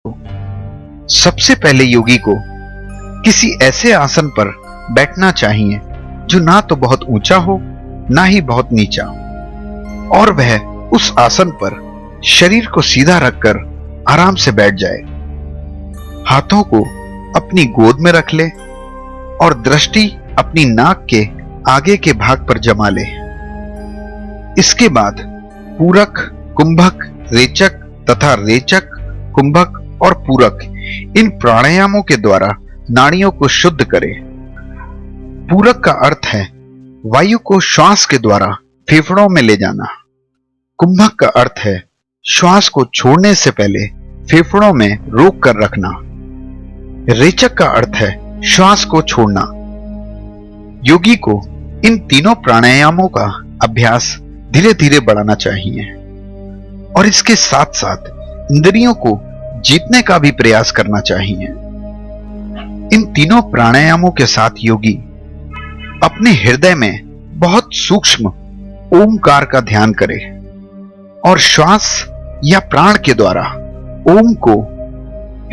सबसे पहले योगी को किसी ऐसे आसन पर बैठना चाहिए जो ना तो बहुत ऊंचा हो ना ही बहुत नीचा, और वह उस आसन पर शरीर को सीधा रखकर आराम से बैठ जाए। हाथों को अपनी गोद में रख ले और दृष्टि अपनी नाक के आगे के भाग पर जमा ले। इसके बाद पूरक, कुंभक, रेचक तथा रेचक, कुंभक और पूरक इन प्राणायामों के द्वारा नाड़ियों को शुद्ध करे। पूरक का अर्थ है वायु को श्वास के द्वारा फेफड़ों में ले जाना। कुंभक का अर्थ है श्वास को छोड़ने से पहले फेफड़ों में रोक कर रखना। रेचक का अर्थ है श्वास को छोड़ना। योगी को इन तीनों प्राणायामों का अभ्यास धीरे धीरे बढ़ाना चाहिए और इसके साथ साथ इंद्रियों को जीतने का भी प्रयास करना चाहिए। इन तीनों प्राणायामों के साथ योगी अपने हृदय में बहुत सूक्ष्म ओमकार का ध्यान करे और श्वास या प्राण के द्वारा ओम को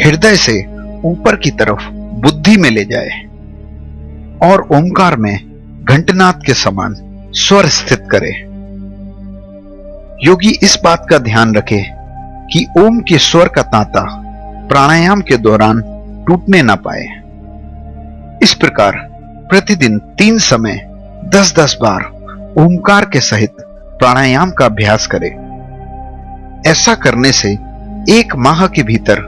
हृदय से ऊपर की तरफ बुद्धि में ले जाए और ओमकार में घंटनाद के समान स्वर स्थित करे। योगी इस बात का ध्यान रखे कि ओम के स्वर का तांता प्राणायाम के दौरान टूटने ना पाए। इस प्रकार प्रतिदिन 3 समय 10-10 बार ओमकार के सहित प्राणायाम का अभ्यास करे। ऐसा करने से 1 माह के भीतर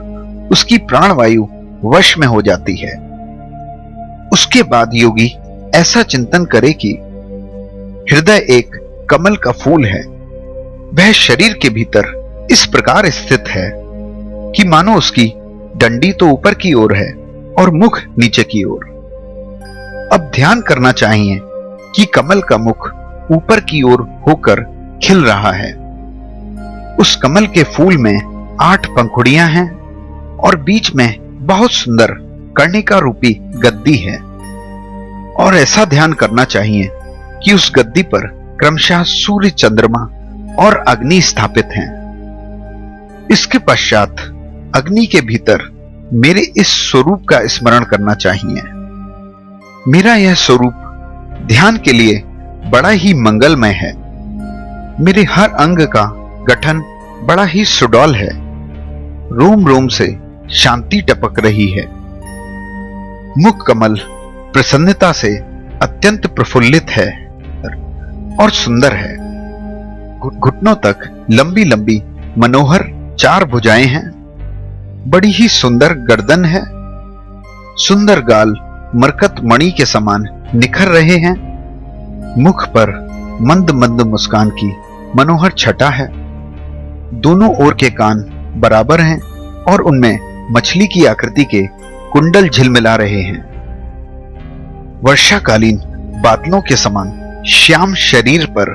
उसकी प्राणवायु वश में हो जाती है। उसके बाद योगी ऐसा चिंतन करे कि हृदय एक कमल का फूल है। वह शरीर के भीतर इस प्रकार स्थित है कि मानो उसकी डंडी तो ऊपर की ओर है और मुख नीचे की ओर। अब ध्यान करना चाहिए कि कमल का मुख ऊपर की ओर होकर खिल रहा है। उस कमल के फूल में 8 पंखुड़ियां हैं और बीच में बहुत सुंदर कर्णिका रूपी गद्दी है। और ऐसा ध्यान करना चाहिए कि उस गद्दी पर क्रमशः सूर्य, चंद्रमा और अग्नि स्थापित हैं। इसके पश्चात अग्नि के भीतर मेरे इस स्वरूप का स्मरण करना चाहिए। मेरा यह स्वरूप ध्यान के लिए बड़ा ही मंगलमय है। मेरे हर अंग का गठन बड़ा ही सुडौल है। रोम रोम से शांति टपक रही है। मुख कमल प्रसन्नता से अत्यंत प्रफुल्लित है और सुंदर है। घुटनों तक लंबी लंबी मनोहर 4 भुजाएं हैं। बड़ी ही सुंदर गर्दन है। सुंदर गाल मरकत मणि के समान निखर रहे हैं। मुख पर मंद मंद मुस्कान की मनोहर छटा है। दोनों ओर के कान बराबर हैं और उनमें मछली की आकृति के कुंडल झिलमिला रहे हैं। वर्षाकालीन बादलों के समान श्याम शरीर पर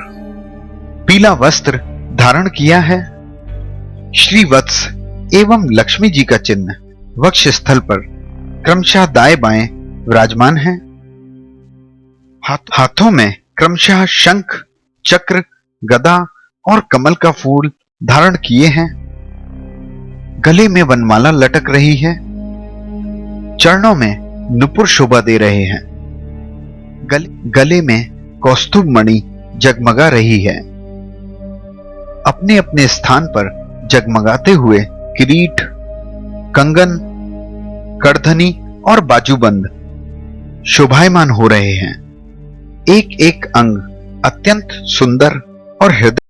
पीला वस्त्र धारण किया है। श्री वत्स एवं लक्ष्मी जी का चिन्ह वक्ष स्थल पर क्रमशः दाएं बाएं विराजमान है। हाथों में क्रमशः शंख, चक्र, गदा और कमल का फूल धारण किए हैं। गले में वनमाला लटक रही है। चरणों में नुपुर शोभा दे रहे हैं। गले में कौस्तुभ मणि जगमगा रही है। अपने अपने स्थान पर जगमगाते हुए किरीट, कंगन, करधनी और बाजूबंद शोभायमान हो रहे हैं। एक एक अंग अत्यंत सुंदर और हृदय